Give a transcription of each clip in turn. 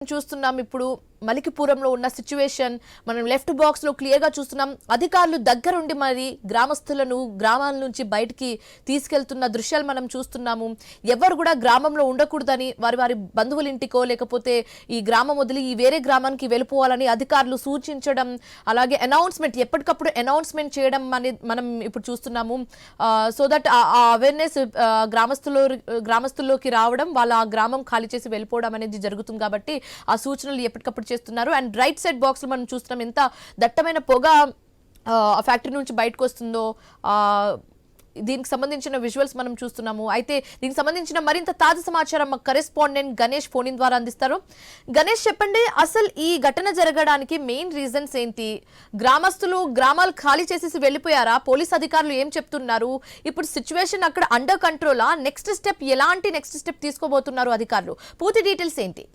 చూస్తున్నాం ఇప్పుడు మలికిపురంలో ఉన్న సిచ్యువేషన్ మనం లెఫ్ట్ బాక్స్ లో క్లియర్ గా చూస్తున్నాం. అధికారులు దగ్గరుండి మరి గ్రామస్తులను గ్రామాల నుంచి బయటికి తీసుకెళ్తున్న దృశ్యాలు మనం చూస్తున్నాము. ఎవరు కూడా గ్రామంలో ఉండకూడదని వారి వారి బంధువుల ఇంటికో లేకపోతే ఈ గ్రామం వదిలి ఈ వేరే గ్రామానికి వెళ్ళిపోవాలని అధికారులు సూచించడం, అలాగే అనౌన్స్మెంట్ ఎప్పటికప్పుడు అనౌన్స్మెంట్ చేయడం అనేది మనం ఇప్పుడు చూస్తున్నాము. సో దట్ ఆ అవేర్నెస్ గ్రామస్తుల్లోకి రావడం, వాళ్ళ ఆ గ్రామం ఖాళీ చేసి వెళ్ళిపోవడం అనేది జరుగుతుంది. కాబట్టి ఆ సూచనలు ఎప్పటికప్పుడు చేస్తున్నారు. అండ్ రైట్ సైడ్ బాక్స్ లో మనం చూస్తున్నాం ఎంత దట్టమైన పొగ ఫ్యాక్టరీ నుంచి బయటకు వస్తుందో. దీనికి సంబంధించిన విజువల్స్ మనం చూస్తున్నాము. అయితే దీనికి సంబంధించిన మరింత తాజా సమాచారం మా కరెస్పాండెంట్ గణేష్ ఫోన్ ద్వారా అందిస్తారు. గణేష్, చెప్పండి, అసలు ఈ ఘటన జరగడానికి మెయిన్ రీజన్స్ ఏంటి? గ్రామస్తులు గ్రామాలు ఖాళీ చేసేసి వెళ్ళిపోయారా? పోలీస్ అధికారులు ఏం చెప్తున్నారు? ఇప్పుడు సిచ్యువేషన్ అక్కడ అండర్ కంట్రోలా? నెక్స్ట్ స్టెప్ తీసుకోబోతున్నారు అధికారులు? పూర్తి డీటెయిల్స్ ఏంటి?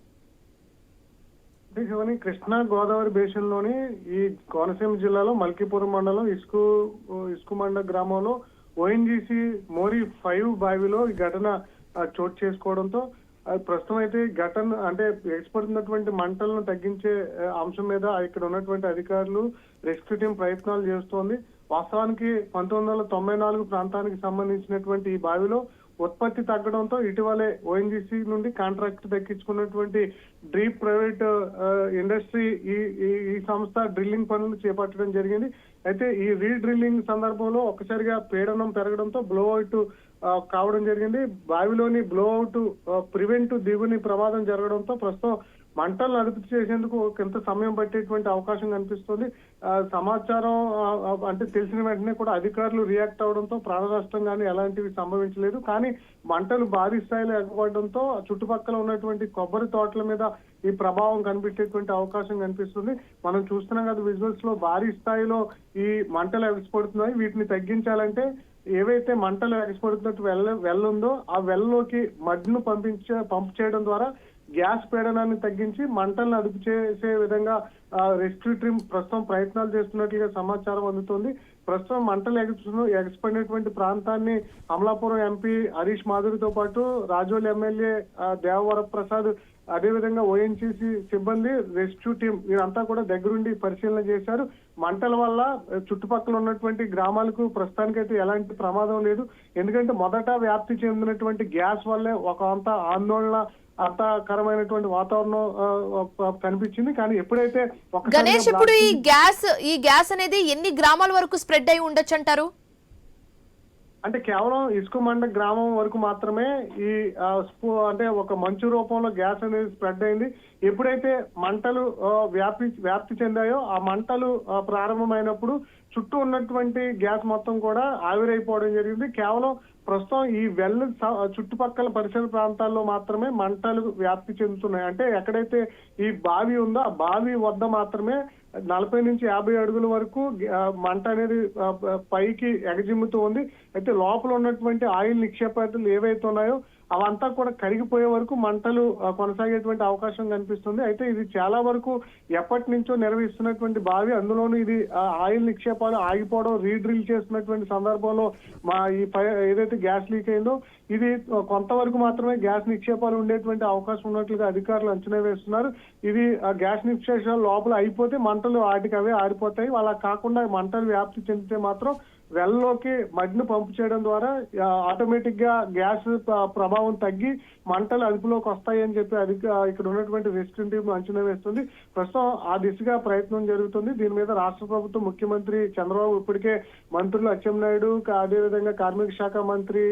కృష్ణా గోదావరి బేసిన్లోని ఈ కోనసీమ జిల్లాలో మల్కీపురం మండలం ఇస్కుమండ గ్రామంలో ఓఎన్జీసీ మోరీ 5 బావిలో ఈ ఘటన చోటు చేసుకోవడంతో ప్రస్తుతం అయితే ఘటన అంటే ఎగసిపడుతున్నటువంటి మంటలను తగ్గించే అంశం మీద ఇక్కడ ఉన్నటువంటి అధికారులు రెస్క్యూ టీం ప్రయత్నాలు చేస్తోంది. వాస్తవానికి 1994 ప్రాంతానికి సంబంధించినటువంటి ఈ బావిలో ఉత్పత్తి తగ్గడంతో ఇటీవలే ఓఎన్జీసీ నుండి కాంట్రాక్ట్ దక్కించుకున్నటువంటి డ్రీప్ ప్రైవేట్ ఇండస్ట్రీ ఈ సంస్థ డ్రిల్లింగ్ పనులు చేపట్టడం జరిగింది. అయితే ఈ రీడ్రిల్లింగ్ సందర్భంలో ఒక్కసారిగా పీడనం పెరగడంతో బ్లోఅవుట్ కావడం జరిగింది. బావిలోని బ్లోఅవుట్ ప్రివెంట్ దిగుని ప్రమాదం జరగడంతో ప్రస్తుతం మంటలను అదుపు చేసేందుకు కొంత సమయం పట్టేటువంటి అవకాశం కనిపిస్తుంది. సమాచారం అంటే తెలిసిన వెంటనే కూడా అధికారులు రియాక్ట్ అవడంతో ప్రాణ నష్టం కానీ ఎలాంటివి సంభవించలేదు. కానీ మంటలు భారీ స్థాయిలో ఎగబడడంతో చుట్టుపక్కల ఉన్నటువంటి కొబ్బరి తోటల మీద ఈ ప్రభావం కనిపించేటువంటి అవకాశం కనిపిస్తుంది. మనం చూస్తున్నాం కదా విజువల్స్ లో భారీ స్థాయిలో ఈ మంటలు ఎగసిపడుతున్నాయి. వీటిని తగ్గించాలంటే ఏవైతే మంటలు ఎగసిపడుతున్నట్టు వెల్ ఉందో ఆ వెల్లోకి మడ్ను పంపు చేయడం ద్వారా గ్యాస్ పీడనాన్ని తగ్గించి మంటలను అదుపు చేసే విధంగా రెస్క్యూ టీం ప్రస్తుతం ప్రయత్నాలు చేస్తున్నట్లుగా సమాచారం అందుతోంది. ప్రస్తుతం మంటలు ఎగసిపడినటువంటి ప్రాంతాన్ని అమలాపురం ఎంపీ హరీష్ మాధురితో పాటు రాజోల్ ఎమ్మెల్యే దేవవరప్రసాద్, అదేవిధంగా ఓఎన్జీసీ సిబ్బంది, రెస్క్యూ టీం వీరంతా కూడా దగ్గరుండి పరిశీలన చేశారు. మంటల వల్ల చుట్టుపక్కల ఉన్నటువంటి గ్రామాలకు ప్రస్తుతానికైతే ఎలాంటి ప్రమాదం లేదు. ఎందుకంటే మొదట వ్యాప్తి చెందినటువంటి గ్యాస్ వల్లే ఒక అంత ఆందోళన అంతకరమైనటువంటి వాతావరణం కనిపించింది. కానీ ఎప్పుడైతే గణేష్, ఇప్పుడు ఈ గ్యాస్ అనేది ఎన్ని గ్రామాల వరకు స్ప్రెడ్ అయి ఉండొచ్చు అంటారు? అంటే కేవలం ఇస్కుమండ గ్రామం వరకు మాత్రమే ఈ అంటే ఒక మంచు రూపంలో గ్యాస్ అనేది స్ప్రెడ్ అయింది. ఎప్పుడైతే మంటలు వ్యాప్తి చెందాయో ఆ మంటలు ప్రారంభమైనప్పుడు చుట్టూ ఉన్నటువంటి గ్యాస్ మొత్తం కూడా ఆవిరైపోవడం జరిగింది. కేవలం ప్రస్తుతం ఈ చుట్టుపక్కల పరిసర ప్రాంతాల్లో మాత్రమే మంటలు వ్యాప్తి చెందుతున్నాయి. అంటే ఎక్కడైతే ఈ బావి ఉందో ఆ బావి వద్ద మాత్రమే 40 నుంచి 50 అడుగుల వరకు మంట అనేది పైకి ఎగజిమ్ముతూ ఉంది. అయితే లోపల ఉన్నటువంటి ఆయిల్ నిక్షేపాలు ఏవైతే ఉన్నాయో అవంతా కూడా కరిగిపోయే వరకు మంటలు కొనసాగేటువంటి అవకాశం కనిపిస్తుంది. అయితే ఇది చాలా వరకు ఎప్పటి నుంచో నిర్వహిస్తున్నటువంటి బావి, అందులోనూ ఇది ఆయిల్ నిక్షేపాలు ఆగిపోవడం, రీడ్రిల్ చేస్తున్నటువంటి సందర్భంలో ఏదైతే గ్యాస్ లీక్ అయిందో ఇది కొంతవరకు మాత్రమే గ్యాస్ నిక్షేపాలు ఉండేటువంటి అవకాశం ఉన్నట్లుగా అధికారులు అంచనా వేస్తున్నారు. ఇది గ్యాస్ నిక్షేపాలు లోపల అయిపోతే మంటలు వాటికి అవే ఆరిపోతాయి. అలా కాకుండా మంటలు వ్యాప్తి చెందితే మాత్రం వెల్లోకి మడ్ను పంపు చేయడం ద్వారా ఆటోమేటిక్ గా గ్యాస్ ప్రభావం తగ్గి మంటలు అదుపులోకి వస్తాయని చెప్పి ఇక్కడ ఉన్నటువంటి రెస్క్యూ టీం అంచనా వేస్తుంది. ప్రస్తుతం ఆ దిశగా ప్రయత్నం జరుగుతుంది. దీని మీద రాష్ట్ర ప్రభుత్వం ముఖ్యమంత్రి చంద్రబాబు ఇప్పటికే మంత్రులు అచ్చెన్నాయుడు, అదేవిధంగా కార్మిక శాఖ మంత్రి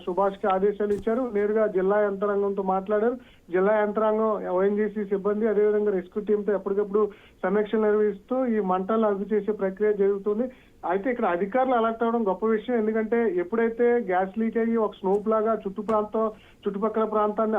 సుభాష్ కి ఆదేశాలు ఇచ్చారు. నేరుగా జిల్లా యంత్రాంగంతో మాట్లాడారు. జిల్లా యంత్రాంగం, ఓఎన్జీసీ సిబ్బంది, అదేవిధంగా రెస్క్యూ టీంతో ఎప్పటికప్పుడు సమీక్షలు నిర్వహిస్తూ ఈ మంటలను అదుపు చేసే ప్రక్రియ జరుగుతుంది. అయితే ఇక్కడ అధికారులు అలర్ట్ అవడం గొప్ప విషయం. ఎందుకంటే ఎప్పుడైతే గ్యాస్ లీక్ అయ్యి ఒక స్నోప్ లాగా చుట్టుపక్కల ప్రాంతాన్ని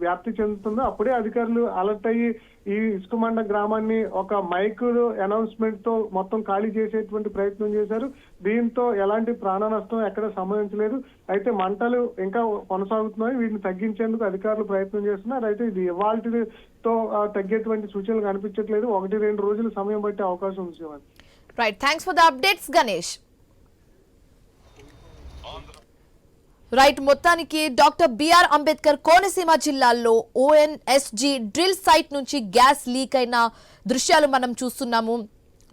వ్యాప్తి చెందుతుందో అప్పుడే అధికారులు అలర్ట్ అయ్యి ఈ ఇస్కుమండ గ్రామాన్ని ఒక మైక్ అనౌన్స్మెంట్ తో మొత్తం ఖాళీ చేసేటువంటి ప్రయత్నం చేశారు. దీంతో ఎలాంటి ప్రాణ నష్టం ఎక్కడ సంభవించలేదు. అయితే మంటలు ఇంకా కొనసాగుతున్నాయి. వీటిని తగ్గించేందుకు అధికారులు ప్రయత్నం చేస్తున్నారు. అయితే ఇది ఇవాల్టితో తగ్గేటువంటి సూచనలు కనిపించట్లేదు. 1-2 రోజులు సమయం పట్టే అవకాశం ఉంది. Right. Thanks for the updates, Ganesh. Right, మొత్తానికి డాక్టర్ బిఆర్ అంబేద్కర్ కోనసీమ జిల్లాలో ఓఎన్ఎస్జి డ్రిల్ సైట్ నుంచి గ్యాస్ లీక్ అయిన దృశ్యాలు మనం చూస్తున్నాము.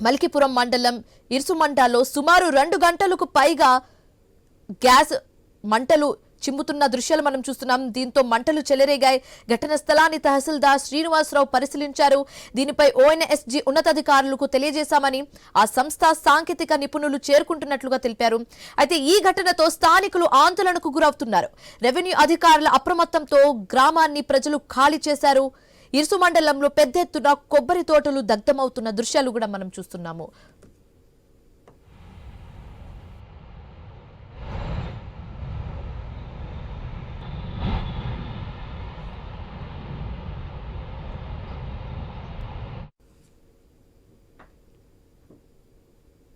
మల్కీపురం మండలం ఇరుసుమండలో సుమారు 2 గంటలకు పైగా గ్యాస్ మంటలు చిమ్ముతున్న దృశ్యాలు మనం చూస్తున్నాం. దీంతో మంటలు చెలరేగాయి. ఘటన స్థలాన్ని తహసీల్దార్ శ్రీనివాసరావు పరిశీలించారు. దీనిపై ఓఎన్ఎస్జి ఉన్నతాధికారులకు తెలియజేశామని ఆ సంస్థ సాంకేతిక నిపుణులు చేరుకుంటున్నట్లుగా తెలిపారు. అయితే ఈ ఘటనతో స్థానికులు ఆందోళనకు గురవుతున్నారు. రెవెన్యూ అధికారుల అప్రమత్తంతో గ్రామాన్ని ప్రజలు ఖాళీ చేశారు. ఇరుసు మండలంలో పెద్ద ఎత్తున కొబ్బరి తోటలు దగ్ధమవుతున్న దృశ్యాలు కూడా మనం చూస్తున్నాము.